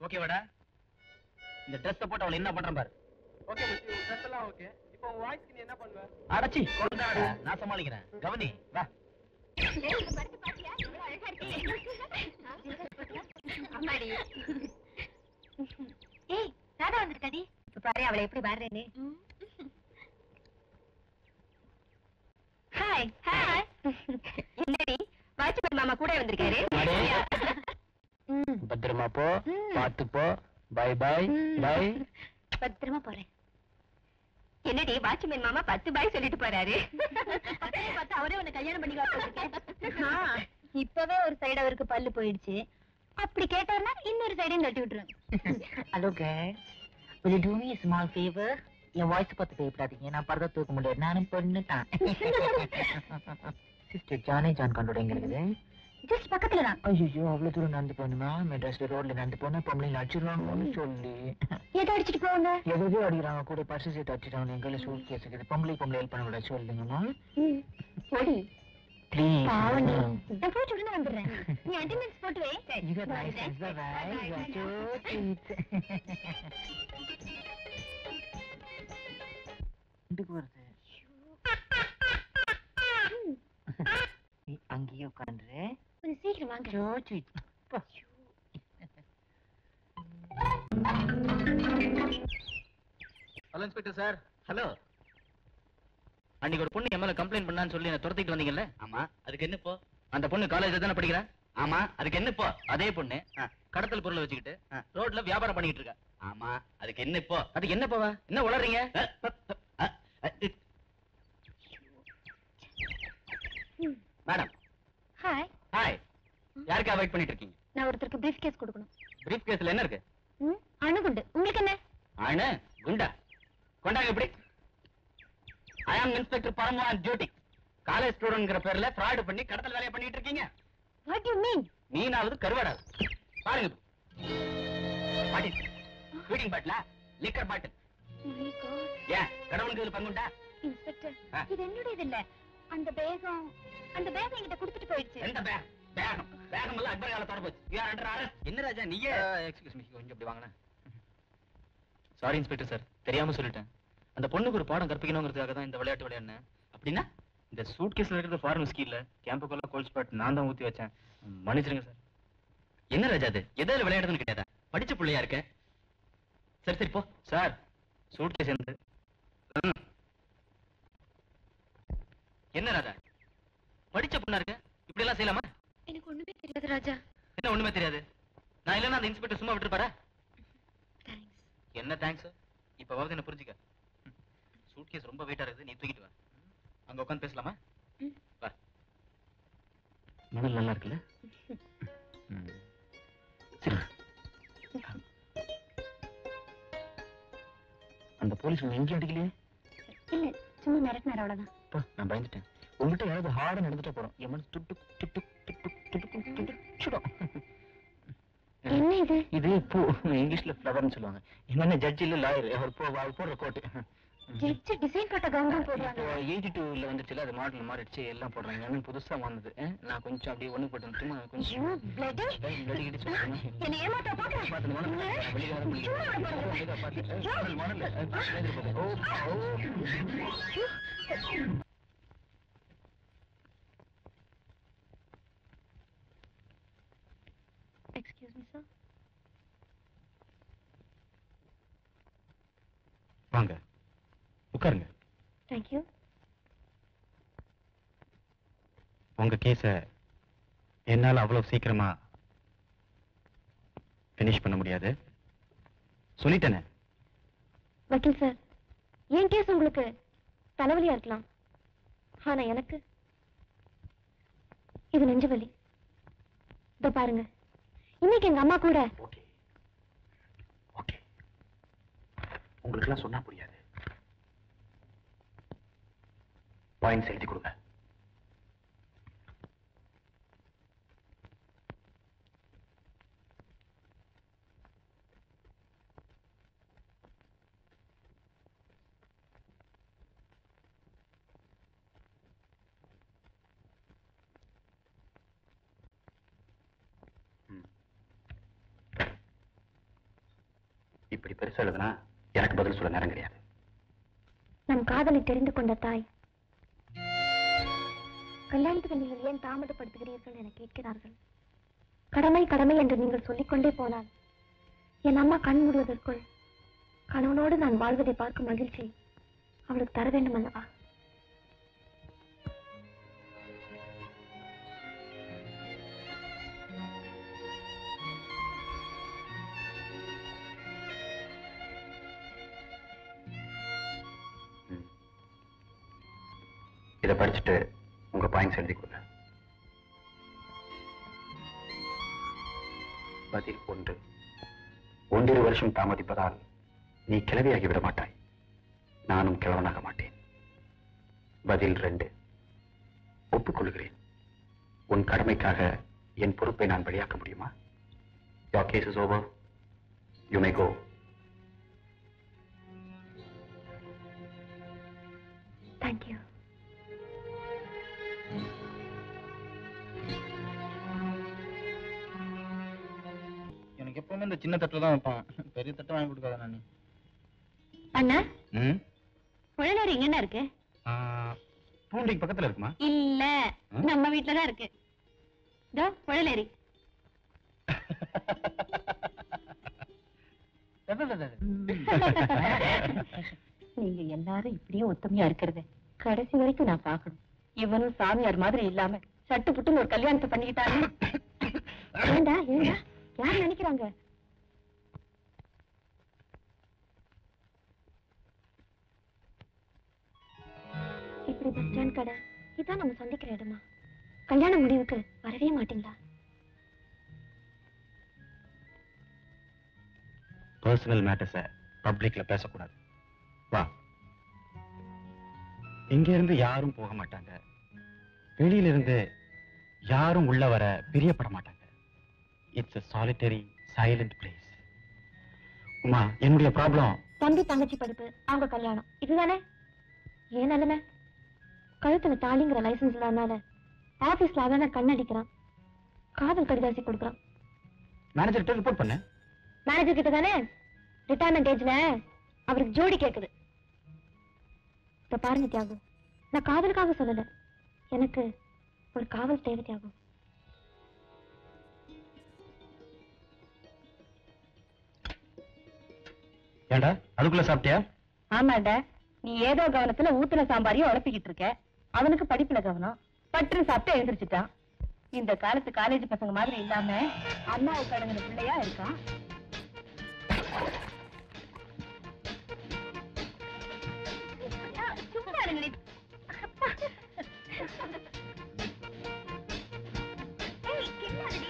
ஓகேவாடா? இந்த ட்ரெஸ் போட்டு அவளை என்ன பண்றேன் பாரு. ஓகே மச்சி, ட்ரெஸ் எல்லாம் ஓகே. இப்போ உன் வாய்ஸ்க்கு நீ என்ன பண்ணுவ? அடச்சி கொண்டாடா, நான் சமாளிக்கிறேன். கவனி வா. ஏய் ராதா வந்திருக்காடி. இப்ப பாரு அவளை எப்படி பாடுறேன்னு. Hi hi. என்னடி வாட்ச்மேன் மாமா கூட வந்திருக்காரு. பத்திரமா போ, பாத்து போ. Bye bye bye. பத்திரமா போறேன். என்னடி வாட்ச்மேன் மாமா 10 பாய் சொல்லிட்டு போறாரு. பார்த்து அவரே உன்னை கல்யாணம் பண்ணிக்கலாம். இப்பவே ஒரு சைடு அவருக்கு பல்லு போயிடுச்சு. அப்படி கேட்டாருன்னா இன்னொரு சைடையும் தட்டி விட்டுருங்க. Hello guys, will you do me a small favor? N voice பார்த்து பேசாதீங்க, நான் பரத தூக்க முடியாது, நானும் பொண்ணுட்டான். சிஸ்டர் ஜான் கண்டோட எங்க இருக்குது? ஜஸ்ட் பக்கத்துல தான். ஐயோ அவ்வளவு தூரம் நடந்து போகணுமா? மெட்ராஸ்ல ரோட்ல நடந்து போனா பொம்பளைங்க அடிச்சிருவாங்கன்னு சொல்லி எதை அடிச்சிட்டு போவாங்க? எதோ அடிக்கிறாங்க, கூட பர்ஸ் சீட் அடிச்சிட்டாங்க. எங்களை சூட் கேஸ் இருக்குது, பொம்பளை ஹெல்ப் பண்ண விட சொல்லுங்கம்மா ஓடி ப்ளீஸ். பாவண்டி நான் போட்டு உடனே வந்துடுறேன். நீ அட்டெண்டன்ஸ் போட்டு வை. You got nice sense, bye. You are so sweet. இண்டுக்கு வருது. நீ அங்கேயே உட்காந்துரு. கொஞ்சம் சீக்கிரம் வாங்க. So sweet. Hello inspector sir. Hello. அன்னைக்கு ஒரு பொண்ணு எம்எல்ஏ கம்ப்ளைண்ட் பண்ணான்னு சொல்லி என்ன துரத்திட்டு வந்தீங்கல்ல? ஆமா. அதுக்கு என்ன இப்போ? அந்த பொண்ணு காலேஜ்ல தானே படிக்கிறா? ஆமா. அதுக்கு என்ன இப்போ? அதே பொண்ணு கடத்தல் பொருளை வச்சுக்கிட்டு ரோட்ல வியாபாரம் பண்ணிட்டு இருக்கா. ஆமா. அதுக்கு என்ன இப்போ? அதுக்கு என்ன போவா? என்ன உளறீங்க? மேடம். ஹாய். ஹாய். யாருக்கா வெயிட் பண்ணிட்டு இருக்கீங்க? நான் ஒருத்தருக்கு பிரீஃப் கேஸ் கொடுக்கணும். பிரீஃப் கேஸ்ல என்ன இருக்கு? அணுகுண்டு. உங்களுக்கு என்ன? அணு குண்டா? கொண்டாங்க இப்படி. I am Inspector Paramu on duty. College ஸ்டூடெண்ட்ங்கற பேர்ல ஃப்ராட் பண்ணி கடத்தல் வேலைய பண்ணிட்டு இருக்கீங்க. What do you mean? மீனாவது கருவாடாவது. பாருங்க. பாட்டில். ஃபீடிங் பாட்டிலா? Liquor bottle. My God. ஏன் கடவுளுக்கு இதுல பங்குண்டா? இன்ஸ்பெக்டர், இது என்னுடையது இல்ல. அந்த பேகம் என்கிட்ட கொடுத்துட்டு போயிடுச்சு. எந்த பேக்? பேகம் எல்லாம் அக்பர் காலத்தோட போச்சு. You are under arrest. என்ன ராஜா நீயே? எக்ஸ்கியூஸ் மீ, கொஞ்சம் இப்படி வாங்கண்ணா. சாரி இன்ஸ்பெக்டர் சார், தெரியாம சொல்லிட்டேன். அந்த பொண்ணுக்கு ஒரு பாடம் கற்பிக்கணுங்கிறதுக்காக தான் இந்த விளையாட்டு விளையாடுனேன். அப்படின்னா இந்த சூட் கேஸ்ல இருக்கிறது ஃபாரின் விஸ்கி இல்ல, கேம்புக்குள்ள கோல்ட் ஸ்பாட் நான் தான் ஊத்தி வச்சேன். மன்னிச்சிருங்க சார். என்ன ராஜா அது? எதாவது விளையாடுறதுன்னு கேட்டா படிச்ச பிள்ளையா இருக்க. சரி சரி போ சார். சூட் கேஸ் என்னது? என்ன ராஜா படிச்ச பொண்ணா இருக்க, இப்படி எல்லாம் செய்யலாமா? எனக்கு ஒண்ணுமே தெரியாது ராஜா. என்ன ஒண்ணுமே தெரியாது? நான் இல்லன்னா அந்த இன்ஸ்பெக்டர் சும்மா விட்டுருப்பாரா? தேங்க்ஸ். என்ன தேங்க்ஸ்? இப்பவாவது என்ன புரிஞ்சுக்க. சூட்கேஸ் ரொம்ப வெயிட்டா இருக்குது, நீ தூக்கிட்டு வா. அங்க உட்காந்து பேசலாமா? வா. மணல் நல்லா இருக்குல்ல? சரி. அந்த போலீஸ் எங்கேயும் அடிக்கலையே? இல்ல, சும்மா மிரட்டினார் அவ்வளவுதான். நான் பயந்துட்டேன். உங்ககிட்ட யாராவது ஹார்டா நடந்துட்டா போறோம். என் மனசு துட்டு துட்டு துட்டு துட்டு துடிச்சிடும். என்ன இது? இது பூ, இங்கிலீஷ்ல ஃப்ளவர்னு சொல்லுவாங்க. என்ன ஜட்ஜ் இல்ல லாயர், அவர் போடுற கோட்டு. ஜட்ஜ் டிசைன் போட்ட கவுன் போடுறாங்க. 82ல வந்துச்சுல, அது மாடல் மாறிடுச்சு, எல்லாம் போடுறாங்க. எனக்கு புதுசா வந்தது. நான் கொஞ்சம் அப்படியே ஒண்ணு போட்டேன். சும்மா கொஞ்சம் பிளட் கிடிச்சு என்ன ஏமாத்த பாக்க. வெளியே வர முடியல. Excuse me sir. வாங்க உட்காருங்க. Thank you. உங்க கேஸ என்னால அவ்வளவு சீக்கிரமா பினிஷ் பண்ண முடியாது, சொல்லிட்டேனே. வக்கீல் சார், என் கேஸ் உங்களுக்கு தலைவலியா இருக்கலாம், ஆனா எனக்கு இது நெஞ்சு வலி. இதோ பாருங்க, இன்னைக்கு எங்க அம்மா கூட. ஓகே ஓகே, உங்களுக்கு எல்லாம் சொன்னா புரியாது. பாயிண்ட்ஸ் எழுதி கொடுங்க. இப்படி பெருசா எழுதுனா எனக்கு பதில் சொல்ல நேரம் கிடையாது. நம் காதலை தெரிந்து கொண்ட தாய் கல்யாணத்துக்கு நீங்கள் ஏன் தாமதப்படுத்துகிறீர்கள் என கேட்கிறார்கள். கடமை கடமை என்று நீங்கள் சொல்லிக்கொண்டே போனால் என் அம்மா கண் மூடுவதற்குள் கணவனோடு நான் வாழ்வதை பார்க்கும் மகிழ்ச்சி அவளுக்கு தர வேண்டும் அல்லவா? இதை படிச்சுட்டு உங்க பாயிண்ட்ஸ் எழுதி கொடுங்க. பதில் 1, 1.5 வருஷம் தாமதிப்பதால் நீ கிழவியாகி விட மாட்டாய், நானும் கிழவனாக மாட்டேன். பதில் 2, ஒப்புக்கொள்கிறேன். உன் கடமைக்காக என் பொறுப்பை நான் பலியாக்க முடியுமா? Your case is over. You may go. Thank you. எனக்கு எப்பவுமே இந்த சின்ன தட்டுல தான் வைப்பான், பெரிய தட்டு வாங்கி கொடுக்காத நானு. அண்ணா ம் உழலூர் எங்க இருக்கு? பூண்டிக்கு பக்கத்துல இருக்குமா? இல்ல, நம்ம வீட்டுல தான் இருக்கு. இதோ உழலேரி. நீங்க எல்லாரும் இப்படியே ஒத்துமையா இருக்கிறது கடைசி வரைக்கும் நான் பார்க்கணும். இவனும் சாமியார் மாதிரி இல்லாம சட்டு புட்டுன்னு ஒரு கல்யாணத்தை பண்ணிக்கிட்டாங்க. ஏண்டா ஏண்டா யார் நினைக்கிறாங்க? இப்படி பஸ் ஸ்டாண்ட் கடை இதான் நம்ம சந்திக்கிற இடமா? கல்யாண முடிவுக்கு வரவே மாட்டீங்களா? பர்சனல் மேட்டர்ஸை பப்ளிக்ல பேசக்கூடாது. வா. இங்க இருந்து யாரும் போக மாட்டாங்க, வெளியில இருந்து யாரும் உள்ள வர பிரியப்பட மாட்டாங்க. It's a solitary silent place. Uma, என்னுடைய ப்ராப்ளம் தம்பி தங்கச்சி படிப்பு, அவங்க கல்யாணம், இதுதானே ஏன் நிலைமை? கழுத்துல தாலிங்கிற லைசன்ஸ் இல்லாதனால ஆபீஸ்ல அவன கண்ணடிக்கிறான், காதல் கடிதாசி கொடுக்குறான். மேனேஜர்கிட்ட ரிப்போர்ட் பண்ண. மேனேஜர் கிட்ட தானே ரிட்டையர்மெண்ட் ஏஜ்ல அவருக்கு ஜோடி கேக்குது. இப்ப பாருங்க தியாகு, நான் காதலுக்காக சொல்லல, எனக்கு ஒரு காவல் தேவை தியாகு. ஏண்டா அதுக்குள்ள சாப்பிட்டியா? ஆமாடா, நீ ஏதோ கவனத்துல ஊத்துல சாம்பாரையும் உழப்பிக்கிட்டு இருக்க. அவனுக்கு படிப்புல கவனம், பற்று சாப்பிட்டு எழுந்திரிச்சுட்டான். இந்த காலத்து காலேஜ் பசங்க மாதிரி இல்லாம அம்மாவுக்கு அடங்கின பிள்ளையா இருக்கான். சும்மா இருங்களே. ஏய், கில்லாடி.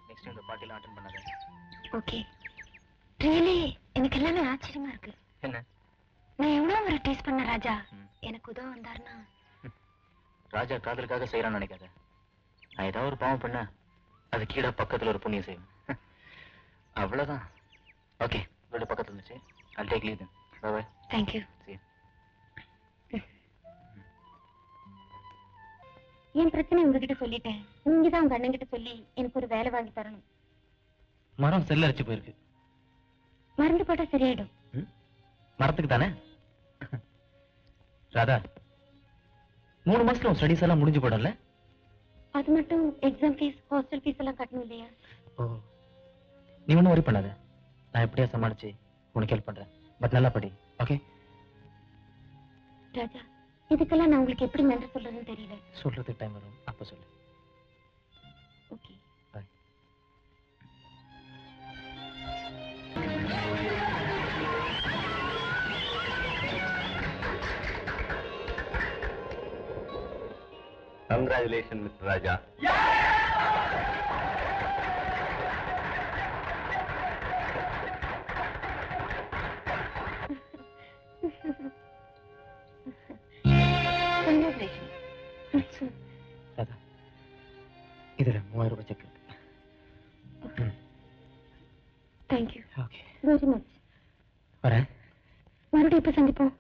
நெக்ஸ்ட் இந்த பார்ட்டிலாம் அட்டெண்ட் பண்ணாத. ஓகே, ரியலி எனக்கு எல்லாமே ஆச்சரியமா இருக்கு. என்ன? நான் எவ்வளவு ஒரு டேஸ்ட் பண்ண ராஜா எனக்கு உதவ வந்தாருன்னா. ராஜா காதலுக்காக செய்யறான்னு நினைக்காத. நான் ஏதாவது ஒரு பாவம் பண்ண அது கீழே பக்கத்துல ஒரு புண்ணியம் செய்யும். அவ்வளவுதான். ஓகே, வீடு பக்கத்துல இருந்துச்சு. I'll take leave then. Bye bye. Thank you. See you. என் பிரச்சனை உங்ககிட்ட சொல்லிட்டேன். நீங்கதான் உங்க அண்ணன் கிட்ட சொல்லி எனக்கு ஒரு வேலை வாங்கி தரணும். மரம் செல்ல அரைச்சு போயிருக்கு. மருந்து போட்டா சரியாயிடும். மரத்துக்கு தானே? ராதா, 3 மாசத்துல உன் ஸ்டடிஸ் எல்லாம் முடிஞ்சு போடல? அது மட்டும் எக்ஸாம் ஃபீஸ், ஹாஸ்டல் ஃபீஸ் எல்லாம் கட்டணும் இல்லையா? ஓ, நீ ஒன்றும் வரி பண்ணாத. நான் எப்படியா சமாளிச்சு உனக்கு ஹெல்ப் பண்றேன். பட் நல்லா படி, ஓகே? ராஜா, இதுக்கெல்லாம் நான் உங்களுக்கு எப்படி நன்றி சொல்றதுன்னு தெரியல. சொல்றதுக்கு டைம் வரும், அப்ப சொல்லு. ஓகே, பாய். Congratulations, Mr. Raja. Congratulations. Radha, இதுல 3000 ரூபாய் செக் இருக்கு. தேங்க்யூ ஓகே வெரி மச் வரேன் மறுபடியும் இப்ப சந்திப்போம்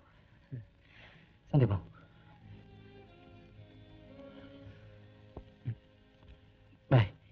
சந்திப்போம்